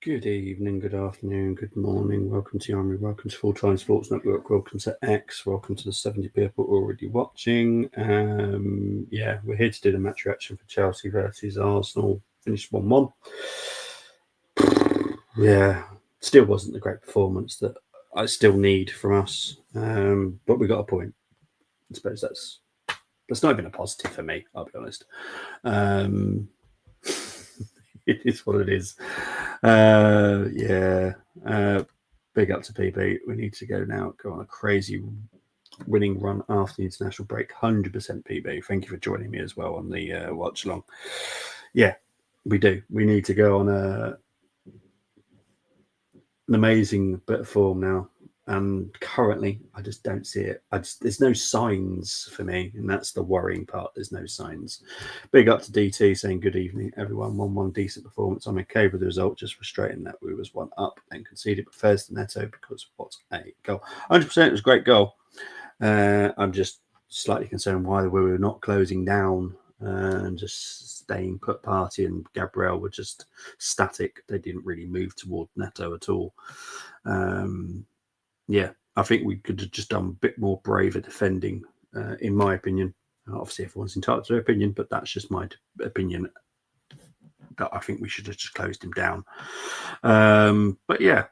Good evening, good afternoon, good morning. Welcome to Army, welcome to Full Time Sports Network, welcome to X, welcome to the 70 people already watching. We're here to do the match reaction for Chelsea versus Arsenal. Finished 1-1. Yeah, still wasn't a great performance that I still need from us, but we got a point. I suppose that's not even a positive for me, I'll be honest. It is what it is. Big up to PB. We need to go now. Go on a crazy winning run after the international break. 100% PB. Thank you for joining me as well on the watch along. Yeah, we do. We need to go on an amazing bit of form now. And currently, I just don't see it. There's no signs for me, and that's the worrying part. There's no signs. Big up to DT saying good evening, everyone. 1-1 decent performance. I'm okay with the result. Just frustrating that we was 1 up and conceded, but fair to Neto because what a goal! 100%, it was a great goal. I'm just slightly concerned why we were not closing down and just staying put. Partey and Gabriel were just static. They didn't really move toward Neto at all. I think we could have just done a bit more braver defending, in my opinion. Obviously, everyone's entitled to their opinion, but that's just my opinion. That I think we should have just closed him down. But yeah,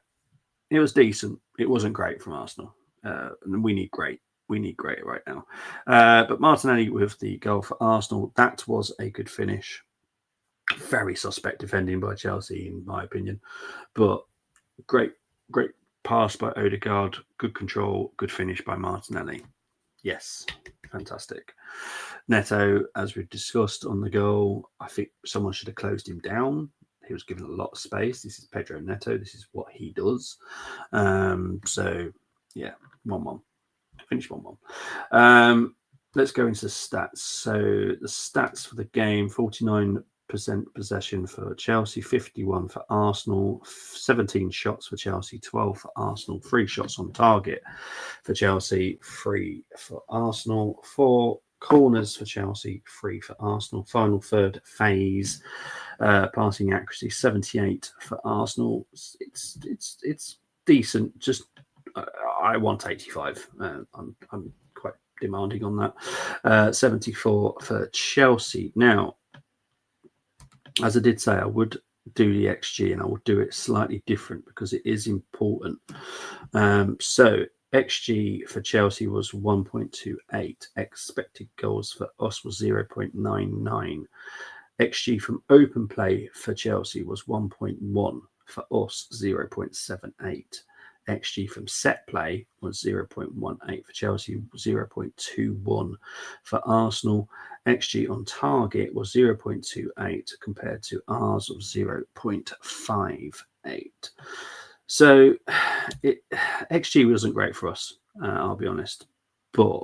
it was decent. It wasn't great from Arsenal. And we need great. We need great right now. But Martinelli with the goal for Arsenal, that was a good finish. Very suspect defending by Chelsea, in my opinion. But great pass by Odegaard, good control, good finish by Martinelli. Yes, fantastic. Neto, as we've discussed on the goal, I think someone should have closed him down. He was given a lot of space. This is Pedro Neto. This is what he does. 1-1. Finish 1-1. Let's go into the stats. So the stats for the game, 49% possession for Chelsea, 51 for Arsenal, 17 shots for Chelsea, 12 for Arsenal, 3 shots on target for Chelsea, 3 for Arsenal, 4 corners for Chelsea, 3 for Arsenal. Final third phase, passing accuracy 78 for Arsenal. It's decent. Just I want 85. I'm quite demanding on that. 74 for Chelsea. Now, as I did say, I would do the XG and I will do it slightly different because it is important. So XG for Chelsea was 1.28. Expected goals for us was 0.99. XG from open play for Chelsea was 1.1. For us, 0.78. XG from set play was 0.18 for Chelsea, 0.21 for Arsenal. XG on target was 0.28 compared to ours of 0.58. So XG wasn't great for us, I'll be honest, but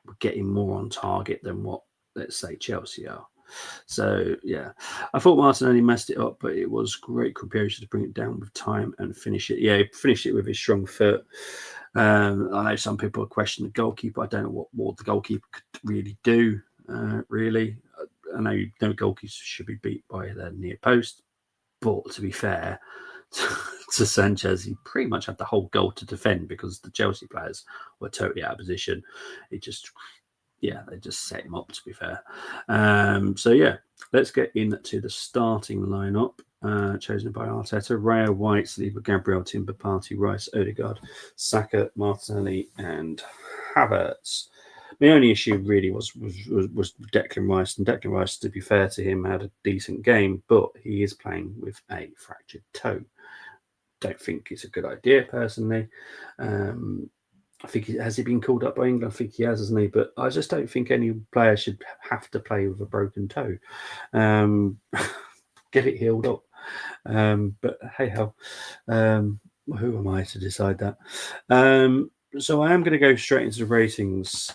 we're getting more on target than what, let's say, Chelsea are. So, yeah, I thought Martinelli messed it up, but it was great preparation to bring it down with time and finish it. Yeah, he finished it with his strong foot. I know some people are questioning the goalkeeper. I don't know what more the goalkeeper could really do, really. I know no goalkeepers should be beat by their near post, but to be fair to Sanchez, he pretty much had the whole goal to defend because the Chelsea players were totally out of position. They just set him up, to be fair. Let's get into the starting lineup chosen by Arteta. Raya, White, Saliba, Gabriel, Timber, Partey, Rice, Odegaard, Saka, Martinelli, and Havertz. My only issue really was Declan Rice. And Declan Rice, to be fair to him, had a decent game, but he is playing with a fractured toe. Don't think it's a good idea, personally. I think has he been called up by England? I think he has, hasn't he? But I just don't think any player should have to play with a broken toe. Get it healed up. But hey ho, who am I to decide that? So I am going to go straight into the ratings.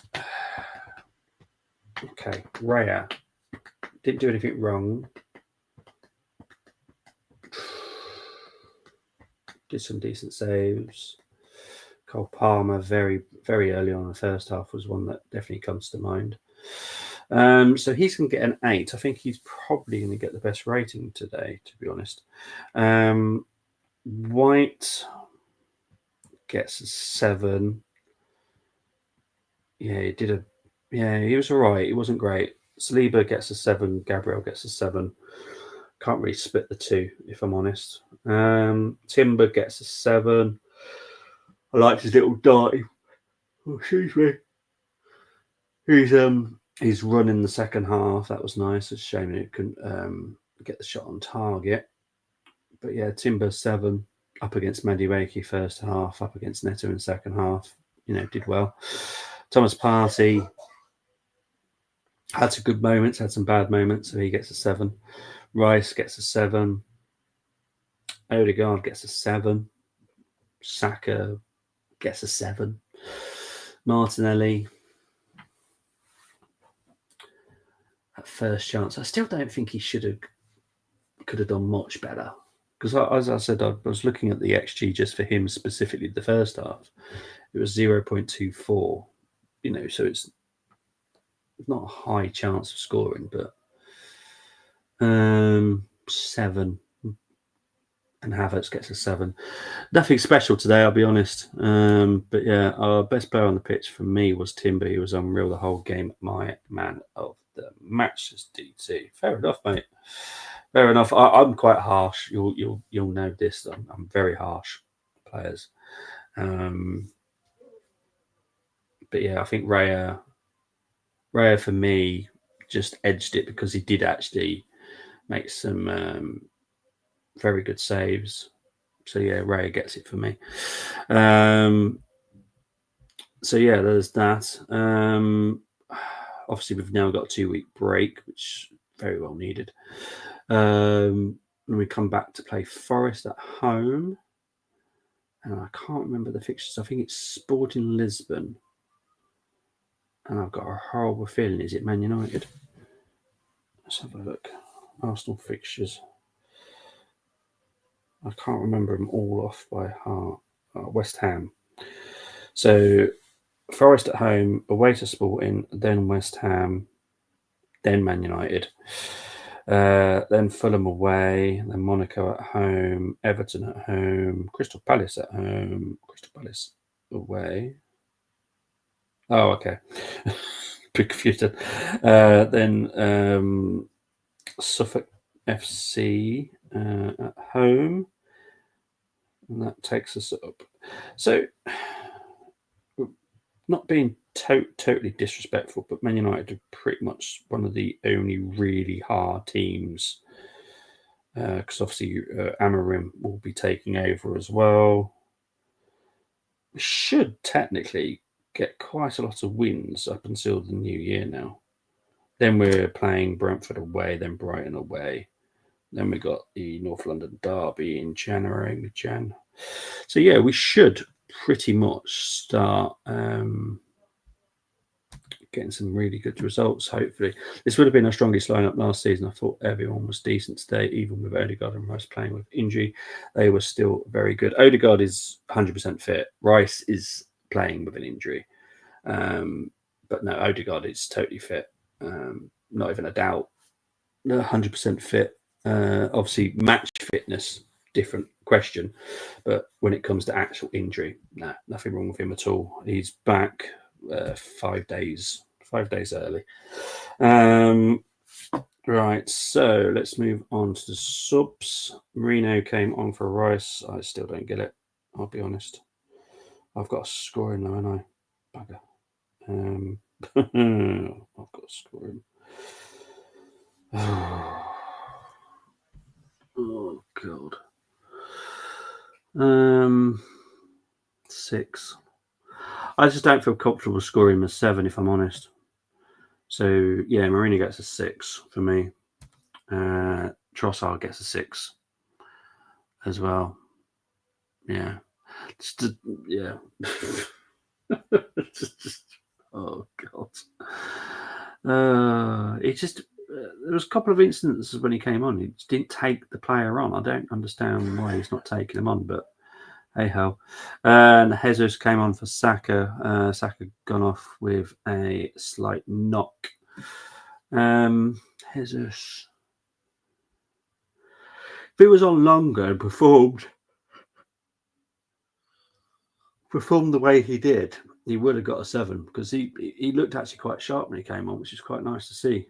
Okay, Raya didn't do anything wrong. Did some decent saves. Cole Palmer, very, very early on in the first half, was one that definitely comes to mind. So he's going to get an 8. I think he's probably going to get the best rating today, to be honest. White gets a 7. Yeah, he was all right. He wasn't great. Saliba gets a 7. Gabriel gets a 7. Can't really split the two, if I'm honest. Timber gets a 7. I liked his little darty. Oh, excuse me. He's run in the second half. That was nice. It's a shame he couldn't get the shot on target. But yeah, Timber 7 up against Madueke first half, up against Neto in second half. Did well. Thomas Partey had some good moments, had some bad moments, so he gets a 7. Rice gets a 7. Odegaard gets a 7. Saka gets a 7. Martinelli, at first chance, I still don't think he could have done much better. Because as I said, I was looking at the XG just for him specifically the first half. It was 0.24. So it's not a high chance of scoring, but 7. And Havertz gets a 7. Nothing special today, I'll be honest. But yeah, our best player on the pitch for me was Timber. He was unreal the whole game. My man of the match is DT. Fair enough, mate. Fair enough. I'm quite harsh. You'll know this. I'm very harsh players. But yeah, I think Raya for me just edged it because he did actually make some very good saves. So yeah, Raya gets it for me. So yeah, there's that. Obviously, we've now got a 2-week break, which very well needed. And we come back to play Forest at home. And I can't remember the fixtures. I think it's Sporting Lisbon. And I've got a horrible feeling. Is it Man United? Let's have a look. Arsenal fixtures. I can't remember them all off by heart. West Ham. So Forest at home, away to Sporting, then West Ham, then Man United, then Fulham away, then Monaco at home, Everton at home, Crystal Palace at home, Crystal Palace away. Oh, okay. Bit confused. Then Suffolk FC at home, and that takes us up. So, not being totally disrespectful, but Man United are pretty much one of the only really hard teams. Because obviously Amorim will be taking over as well. We should technically get quite a lot of wins up until the new year now. Then we're playing Brentford away, then Brighton away. Then we got the North London derby in January. So yeah, we should pretty much start getting some really good results, hopefully. This would have been our strongest lineup last season. I thought everyone was decent today, even with Odegaard and Rice playing with injury. They were still very good. Odegaard is 100% fit. Rice is playing with an injury. But no, Odegaard is totally fit. Not even a doubt. 100% fit. Obviously, match fitness, different question. But when it comes to actual injury, nothing wrong with him at all. He's back 5 days early. Right, so let's move on to the subs. Marino came on for Rice. I still don't get it, I'll be honest. I've got a score in there, haven't I? Bugger. I've got a score in. Oh god. 6. I just don't feel comfortable scoring him a 7, if I'm honest. So yeah, Marino gets a 6 for me. Trossard gets a 6 as well. Yeah. Yeah. Oh god. It just there was a couple of instances when he came on. He just didn't take the player on. I don't understand why he's not taking him on, but hey ho. And Jesus came on for Saka. Saka gone off with a slight knock. Jesus. If it was on longer and performed the way he did, he would have got a 7 because he looked actually quite sharp when he came on, which is quite nice to see.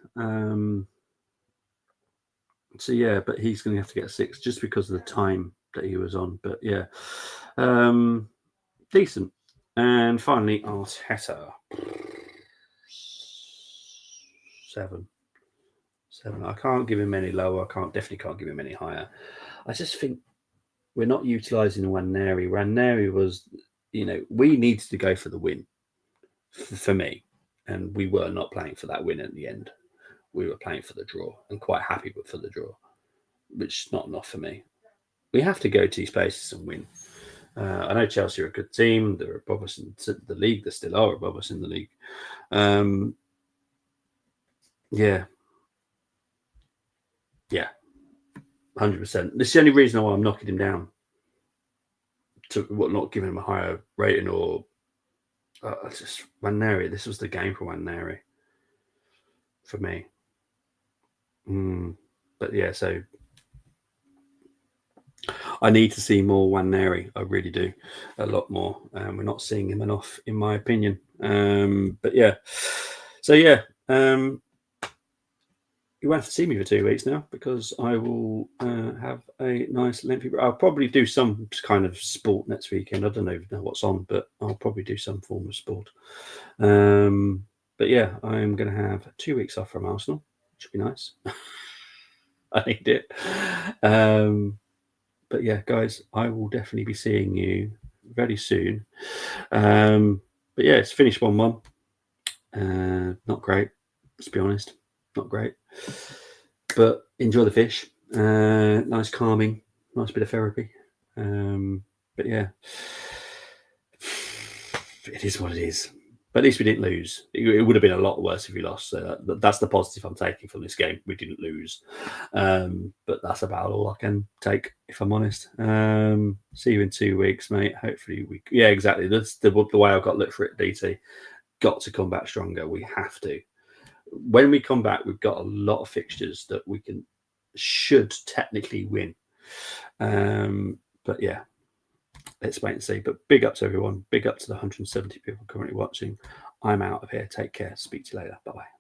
So yeah, but he's going to have to get a 6 just because of the time that he was on. But yeah, decent. And finally, Arteta. 7. I can't give him any lower. Definitely can't give him any higher. I just think we're not utilising Nwaneri. Nwaneri was, we needed to go for the win for me, and we were not playing for that win at the end. We were playing for the draw and quite happy for the draw, which is not enough for me. We have to go to these places and win. I know Chelsea are a good team. They're above us in the league. They still are above us in the league. Yeah, 100%. This is the only reason why I'm knocking him down. Not giving him a higher rating or just Nwaneri. This was the game for Nwaneri for me. But yeah, so I need to see more Nwaneri. I really do, a lot more. We're not seeing him enough, in my opinion. But yeah, so yeah, you won't have to see me for 2 weeks now because I will have a nice lengthy. I'll probably do some kind of sport next weekend. I don't even know what's on, but I'll probably do some form of sport. But yeah, I'm going to have 2 weeks off from Arsenal, which would be nice. I need it. But yeah, guys, I will definitely be seeing you very soon. But yeah, it's finished 1-1. Not great, let's be honest. Not great. But enjoy the fish. Nice calming, nice bit of therapy. But yeah, it is what it is. But at least we didn't lose. It would have been a lot worse if we lost. So that's the positive I'm taking from this game. We didn't lose. But that's about all I can take, if I'm honest. See you in 2 weeks, mate. Hopefully yeah, exactly. That's the way I've got to look for it, DT. Got to come back stronger. We have to. When we come back, we've got a lot of fixtures that we should technically win. But yeah, let's wait and see. But big up to everyone. Big up to the 170 people currently watching. I'm out of here. Take care. Speak to you later. Bye-bye.